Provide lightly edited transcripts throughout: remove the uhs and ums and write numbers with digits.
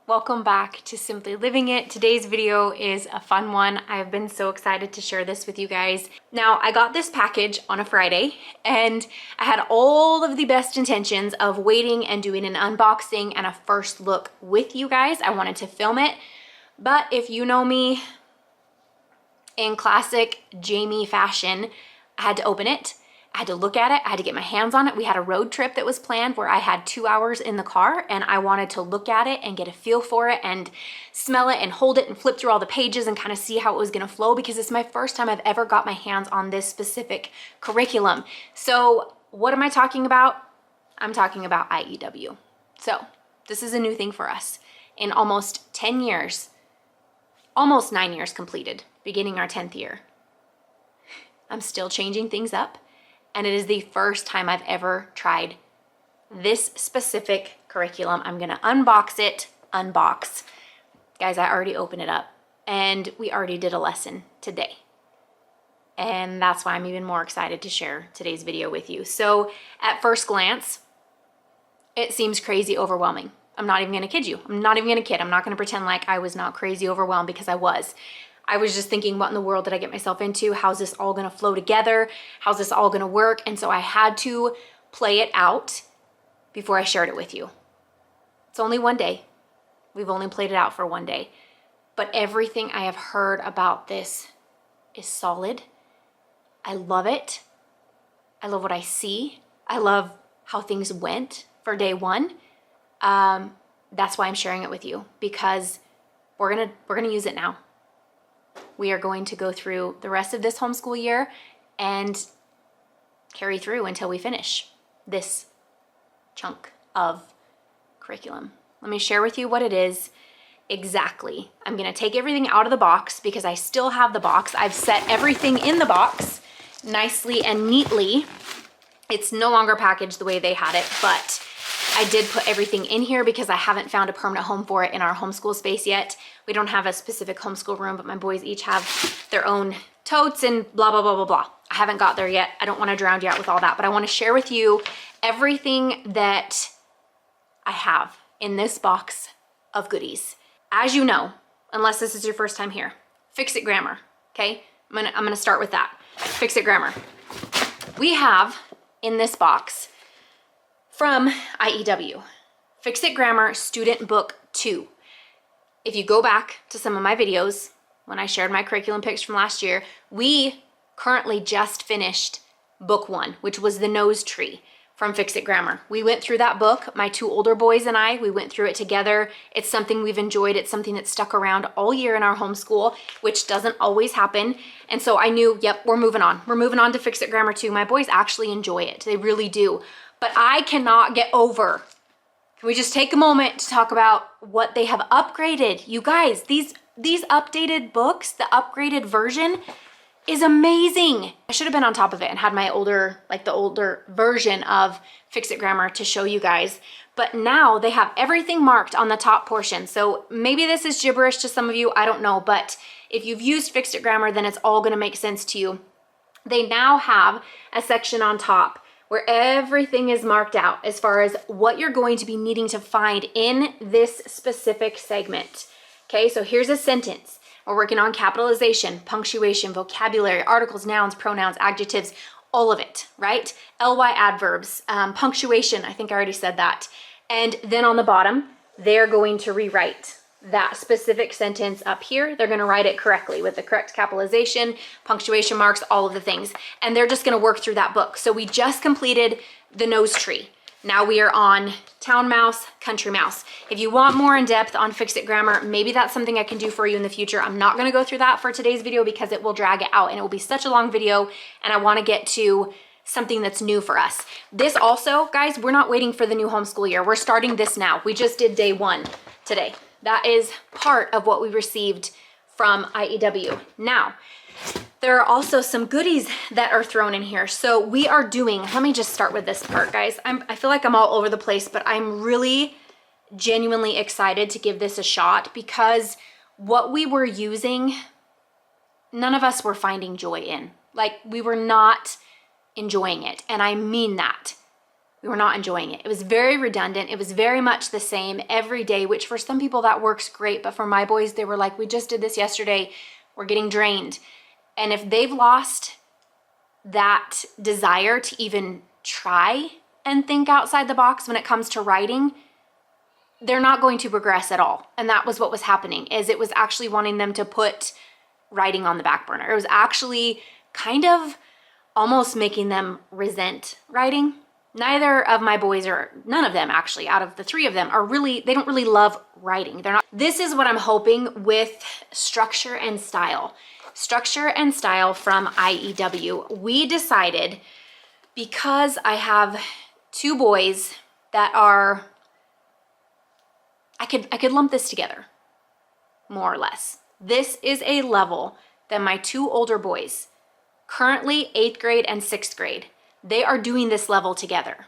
Welcome back to Simply Living It. Today's video is a fun one. I've been so excited to share this with you guys. Now, I got this package on a Friday and I had all of the best intentions of waiting and doing an unboxing and a first look with you guys. I wanted to film it, but if you know me in classic Jamie fashion, I had to open it. I had to look at it. I had to get my hands on it. We had a road trip that was planned where I had 2 hours in the car and I wanted to look at it and get a feel for it and smell it and hold it and flip through all the pages and kind of see how it was going to flow, because it's my first time I've ever got my hands on this specific curriculum. So what am I talking about? I'm talking about IEW. So this is a new thing for us. In almost 10 years, almost 9 years completed, beginning our 10th year, I'm still changing things up. And it is the first time I've ever tried this specific curriculum. I'm gonna unbox it, Guys, I already opened it up and we already did a lesson today. And that's why I'm even more excited to share today's video with you. So at first glance, it seems crazy overwhelming. I'm not even gonna kid you. I'm not even gonna kid. I'm not gonna pretend like I was not crazy overwhelmed, because I was. I was just thinking, what in the world did I get myself into? How's this all gonna flow together? How's this all gonna work? And so I had to play it out before I shared it with you. It's only one day. We've only played it out for one day. But everything I have heard about this is solid. I love it. I love what I see. I love how things went for day one. That's why I'm sharing it with you, because we're gonna use it now. We are going to go through the rest of this homeschool year and carry through until we finish this chunk of curriculum. Let me share with you what it is exactly. I'm going to take everything out of the box because I still have the box. I've set everything in the box nicely and neatly. It's no longer packaged the way they had it, but I did put everything in here because I haven't found a permanent home for it in our homeschool space yet. We don't have a specific homeschool room, but my boys each have their own totes and blah, blah, blah, blah, blah. I haven't got there yet. I don't want to drown you out with all that, but I want to share with you everything that I have in this box of goodies. As you know, unless this is your first time here, Fix-It Grammar, okay? I'm gonna start with that. Fix-It Grammar. We have in this box from IEW, Fix-It Grammar Student Book 2. If you go back to some of my videos, when I shared my curriculum picks from last year, we currently just finished book 1, which was the nose tree from Fix-It Grammar. We went through that book, my 2 older boys and I, we went through it together. It's something we've enjoyed. It's something that's stuck around all year in our homeschool, which doesn't always happen. And so I knew, yep, we're moving on. We're moving on to Fix-It Grammar 2. My boys actually enjoy it. They really do. But I cannot get over. Can we just take a moment to talk about what they have upgraded? You guys, these updated books, the upgraded version is amazing. I should have been on top of it and had my older version of Fix-It Grammar to show you guys. But now they have everything marked on the top portion. So maybe this is gibberish to some of you, I don't know. But if you've used Fix-It Grammar, then it's all gonna make sense to you. They now have a section on top where everything is marked out as far as what you're going to be needing to find in this specific segment. Okay, so here's a sentence. We're working on capitalization, punctuation, vocabulary, articles, nouns, pronouns, adjectives, all of it, right? ly adverbs, punctuation, I think I already said that. And then on the bottom, they're going to rewrite that specific sentence up here. They're going to write it correctly with the correct capitalization, punctuation marks, all of the things. And they're just going to work through that book. So we just completed the nose tree. Now we are on town mouse, country mouse. If you want more in depth on Fix-It Grammar, maybe that's something I can do for you in the future. I'm not going to go through that for today's video because it will drag it out and it will be such a long video, and I want to get to something that's new for us. This also, guys, we're not waiting for the new homeschool year. We're starting this now. We just did day 1 today. That is part of what we received from IEW. Now, there are also some goodies that are thrown in here. So we are doing, let me just start with this part, guys. I feel like I'm all over the place, but I'm really genuinely excited to give this a shot, because what we were using, none of us were finding joy in. Like, we were not enjoying it. And I mean that. We were not enjoying it. It was very redundant. It was very much the same every day, which for some people that works great. But for my boys, they were like, we just did this yesterday. We're getting drained. And if they've lost that desire to even try and think outside the box when it comes to writing, they're not going to progress at all. And that was what was happening, is it was actually wanting them to put writing on the back burner. It was actually kind of almost making them resent writing. Neither of my boys, or none of them actually, out of the three of them, they don't really love writing. This is what I'm hoping with structure and style. Structure and style from IEW. We decided, because I have two boys that are, I could lump this together, more or less. This is a level that my two older boys, currently 8th grade and 6th grade, they are doing this level together.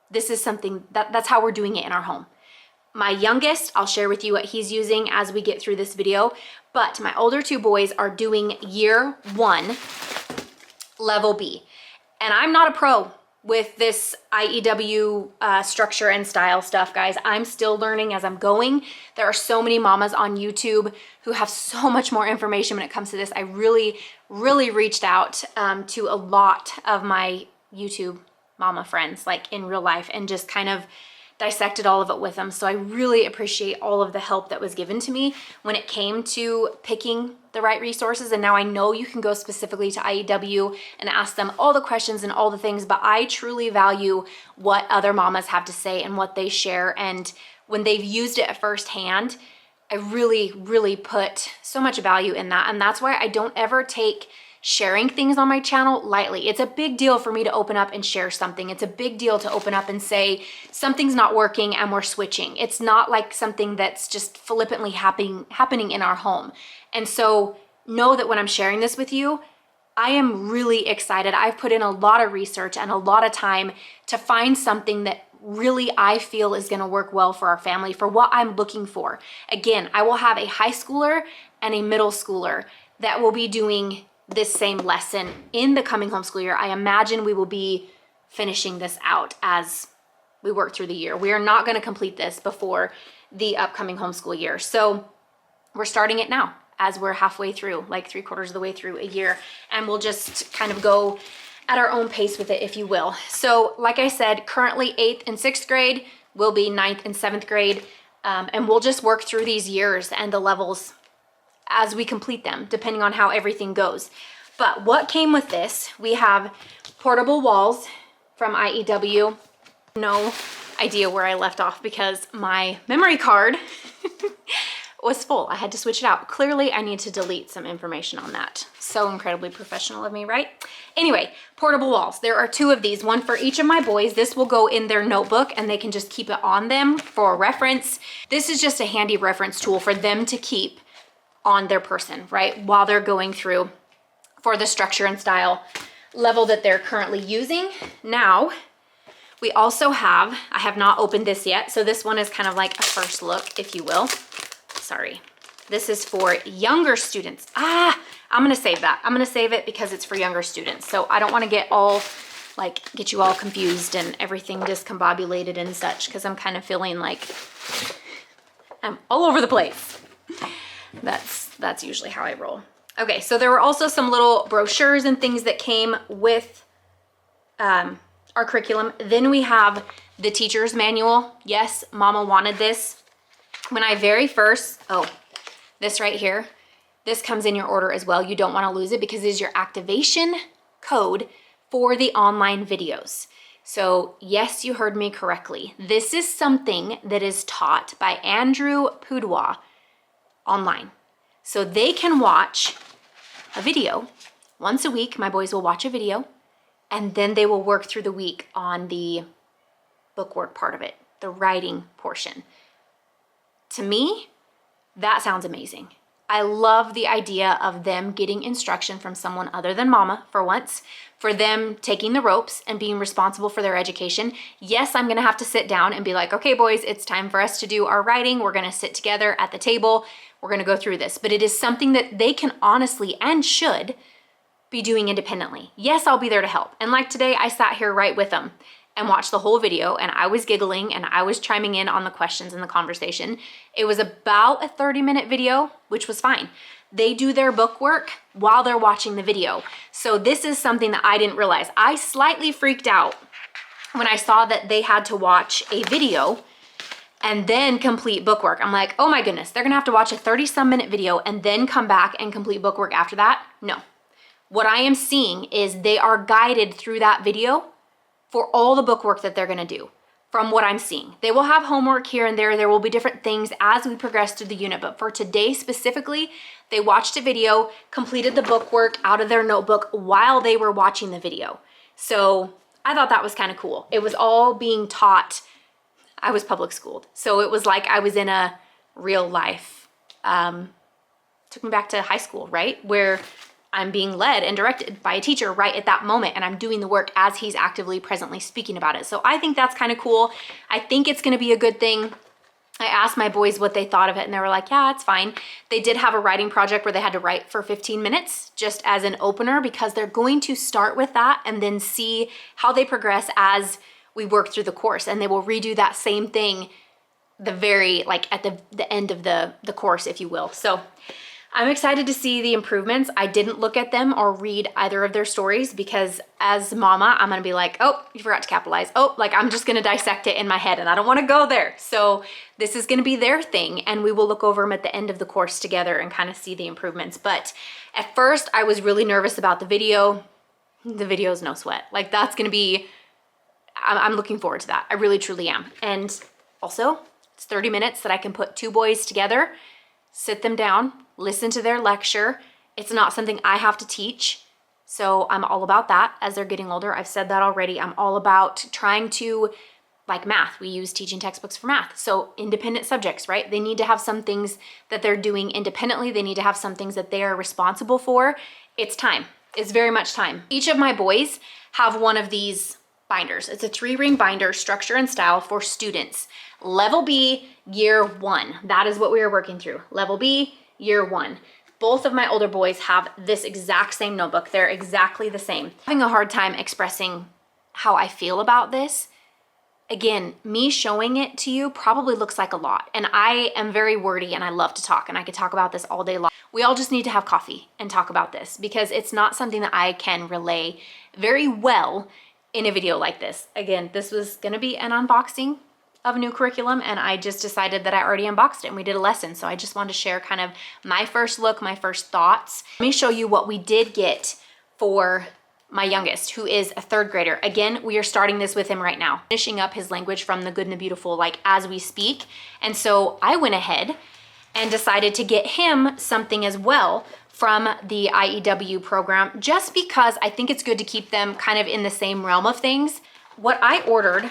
This is something that's how we're doing it in our home. My youngest, I'll share with you what he's using as we get through this video, but my older two boys are doing year 1, level B. And I'm not a pro with this IEW structure and style stuff, guys. I'm still learning as I'm going. There are so many mamas on YouTube who have so much more information when it comes to this. I really reached out to a lot of my YouTube mama friends, like in real life, and just kind of dissected all of it with them. So I really appreciate all of the help that was given to me when it came to picking the right resources. And now I know you can go specifically to IEW and ask them all the questions and all the things, but I truly value what other mamas have to say and what they share. And when they've used it firsthand, I really put so much value in that. And that's why I don't ever take sharing things on my channel lightly. It's a big deal for me to open up and share something. It's a big deal to open up and say something's not working and we're switching. It's not like something that's just flippantly happening in our home. And so know that when I'm sharing this with you, I am really excited. I've put in a lot of research and a lot of time to find something that really I feel is gonna work well for our family, for what I'm looking for. Again, I will have a high schooler and a middle schooler that will be doing this same lesson in the coming homeschool year. I imagine we will be finishing this out as we work through the year. We are not going to complete this before the upcoming homeschool year. So we're starting it now as we're halfway through, like 3/4 of the way through a year. And we'll just kind of go at our own pace with it, if you will. So like I said, currently 8th and 6th grade will be 9th and 7th grade. And we'll just work through these years and the levels as we complete them, depending on how everything goes. But what came with this, we have portable walls from IEW. No idea where I left off because my memory card was full. I had to switch it out. Clearly, I need to delete some information on that. So incredibly professional of me, right? Anyway, portable walls. There are 2 of these, one for each of my boys. This will go in their notebook and they can just keep it on them for reference. This is just a handy reference tool for them to keep on their person, right? While they're going through for the structure and style level that they're currently using. Now, we also have, I have not opened this yet, so this one is kind of like a first look, if you will. Sorry. This is for younger students. I'm gonna save that. I'm gonna save it because it's for younger students. So I don't wanna get you all confused and everything discombobulated and such, because I'm kind of feeling like I'm all over the place. That's usually how I roll. Okay, so there were also some little brochures and things that came with our curriculum. Then we have the teacher's manual. Yes, Mama wanted this. When I very first, this right here, this comes in your order as well. You don't want to lose it because it is your activation code for the online videos. So yes, you heard me correctly. This is something that is taught by Andrew Pudewa online. So they can watch a video once a week. My boys will watch a video and then they will work through the week on the bookwork part of it, the writing portion. To me, that sounds amazing. I love the idea of them getting instruction from someone other than Mama for once, for them taking the ropes and being responsible for their education. Yes, I'm gonna have to sit down and be like, okay, boys, it's time for us to do our writing. We're gonna sit together at the table. We're gonna go through this, but it is something that they can honestly and should be doing independently. Yes, I'll be there to help. And like today, I sat here right with them and watched the whole video, and I was giggling and I was chiming in on the questions and the conversation. It was about a 30-minute video, which was fine. They do their book work while they're watching the video. So this is something that I didn't realize. I slightly freaked out when I saw that they had to watch a video and then complete bookwork. I'm like, oh my goodness, they're gonna have to watch a 30-some minute video and then come back and complete bookwork after that? No. What I am seeing is they are guided through that video for all the bookwork that they're gonna do. From what I'm seeing, they will have homework here and there. There will be different things as we progress through the unit, but for today specifically, they watched a video, completed the bookwork out of their notebook while they were watching the video. So I thought that was kind of cool. It was all being taught. I was public schooled, so it was like I was in a real life. Took me back to high school, right? Where I'm being led and directed by a teacher right at that moment, and I'm doing the work as he's actively presently speaking about it. So I think that's kind of cool. I think it's gonna be a good thing. I asked my boys what they thought of it, and they were like, yeah, it's fine. They did have a writing project where they had to write for 15 minutes just as an opener, because they're going to start with that and then see how they progress as we work through the course. And they will redo that same thing at the end of the course, if you will. So I'm excited to see the improvements. I didn't look at them or read either of their stories because as mama, I'm gonna be like, oh, you forgot to capitalize. Oh, like I'm just gonna dissect it in my head and I don't wanna go there. So this is gonna be their thing and we will look over them at the end of the course together and kind of see the improvements. But at first I was really nervous about the video. The video is no sweat. Like that's gonna be, I'm looking forward to that. I really, truly am. And also it's 30 minutes that I can put two boys together, sit them down, listen to their lecture. It's not something I have to teach. So I'm all about that as they're getting older. I've said that already. I'm all about trying to, like math, we use teaching textbooks for math. So independent subjects, right? They need to have some things that they're doing independently. They need to have some things that they are responsible for. It's time. It's very much time. Each of my boys have one of these binders. It's a 3-ring binder, structure and style for students. Level B, year 1. That is what we are working through. Level B, year 1. Both of my older boys have this exact same notebook. They're exactly the same. Having a hard time expressing how I feel about this. Again, me showing it to you probably looks like a lot. And I am very wordy and I love to talk and I could talk about this all day long. We all just need to have coffee and talk about this because it's not something that I can relay very well in a video like this. Again, this was gonna be an unboxing of new curriculum and I just decided that I already unboxed it and we did a lesson. So I just wanted to share kind of my first look, my first thoughts. Let me show you what we did get for my youngest, who is a 3rd grader. Again, we are starting this with him right now, finishing up his language from the good and the beautiful, like as we speak. And so I went ahead and decided to get him something as well from the IEW program, just because I think it's good to keep them kind of in the same realm of things. What I ordered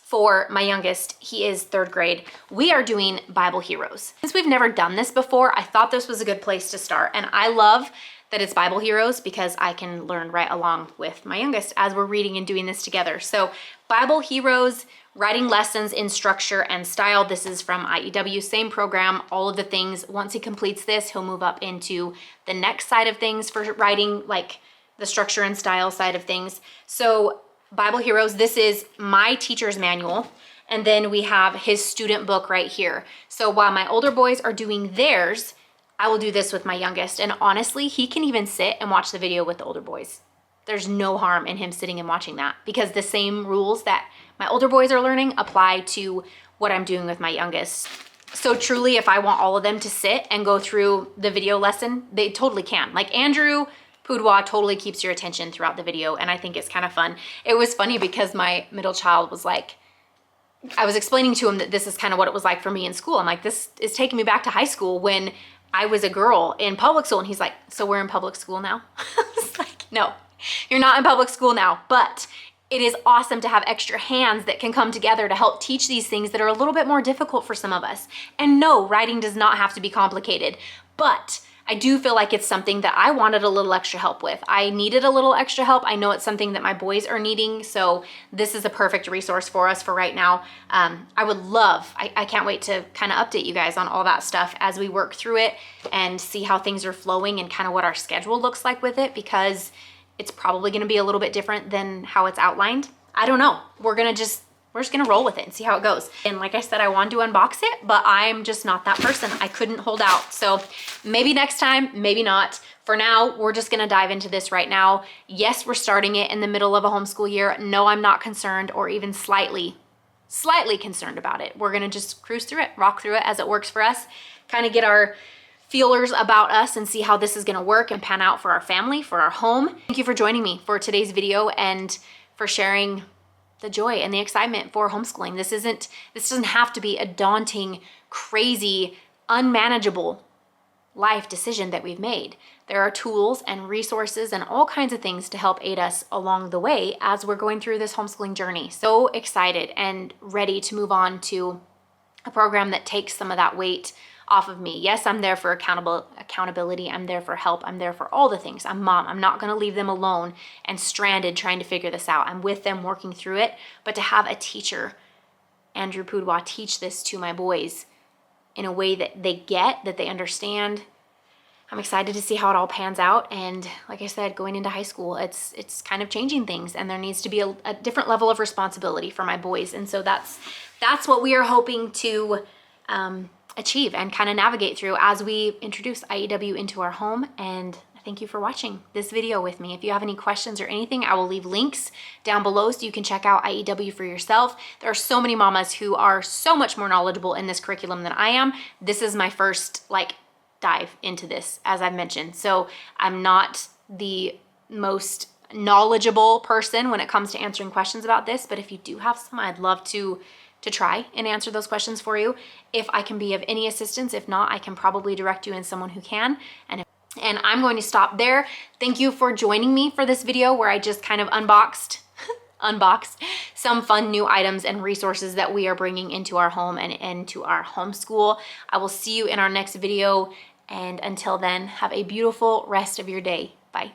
for my youngest, he is 3rd grade, we are doing Bible Heroes. Since we've never done this before, I thought this was a good place to start. And I love that it's Bible Heroes because I can learn right along with my youngest as we're reading and doing this together. So Bible Heroes, writing lessons in structure and style. This is from IEW, same program, all of the things. Once he completes this, he'll move up into the next side of things for writing, like the structure and style side of things. So Bible Heroes, this is my teacher's manual. And then we have his student book right here. So while my older boys are doing theirs, I will do this with my youngest. And honestly, he can even sit and watch the video with the older boys. There's no harm in him sitting and watching that because the same rules that my older boys are learning apply to what I'm doing with my youngest. So truly, if I want all of them to sit and go through the video lesson, they totally can. Like Andrew Poudwa totally keeps your attention throughout the video, and I think it's kind of fun. It was funny because my middle child was like, I was explaining to him that this is kind of what it was like for me in school. I'm like, this is taking me back to high school when I was a girl in public school. And he's like, so we're in public school now? I was like, no, you're not in public school now, but it is awesome to have extra hands that can come together to help teach these things that are a little bit more difficult for some of us. And no, writing does not have to be complicated, but I do feel like it's something that I wanted a little extra help with. I needed a little extra help. I know it's something that my boys are needing, so this is a perfect resource for us for right now. I would love, I can't wait to kind of update you guys on all that stuff as we work through it and see how things are flowing and kind of what our schedule looks like with it, because it's probably going to be a little bit different than how it's outlined. I don't know. We're just gonna roll with it and see how it goes. And like I said, I wanted to unbox it, but I'm just not that person. I couldn't hold out. So maybe next time, maybe not. For now, we're just gonna dive into this right now. Yes, we're starting it in the middle of a homeschool year. No, I'm not concerned or even slightly concerned about it. We're gonna just cruise through it, rock through it as it works for us, kind of get our feelers about us and see how this is gonna work and pan out for our family, for our home. Thank you for joining me for today's video and for sharing the joy and the excitement for homeschooling. This doesn't have to be a daunting, crazy, unmanageable life decision that we've made. There are tools and resources and all kinds of things to help aid us along the way as we're going through this homeschooling journey. So excited and ready to move on to a program that takes some of that weight off of me. Yes, I'm there for accountability. I'm there for help. I'm there for all the things. I'm mom. I'm not going to leave them alone and stranded trying to figure this out. I'm with them working through it. But to have a teacher, Andrew Pudwa, teach this to my boys in a way that they get, that they understand. I'm excited to see how it all pans out. And like I said, going into high school, it's kind of changing things, and there needs to be a different level of responsibility for my boys. And so that's what we are hoping to achieve and kind of navigate through as we introduce IEW into our home. And thank you for watching this video with me. If you have any questions or anything, I will leave links down below so you can check out IEW for yourself. There are so many mamas who are so much more knowledgeable in this curriculum than I am. This is my first dive into this, as I've mentioned. So I'm not the most knowledgeable person when it comes to answering questions about this, but if you do have some, I'd love to try and answer those questions for you. If I can be of any assistance, if not, I can probably direct you in someone who can. And I'm going to stop there. Thank you for joining me for this video where I just kind of unboxed some fun new items and resources that we are bringing into our home and into our homeschool. I will see you in our next video. And until then, have a beautiful rest of your day. Bye.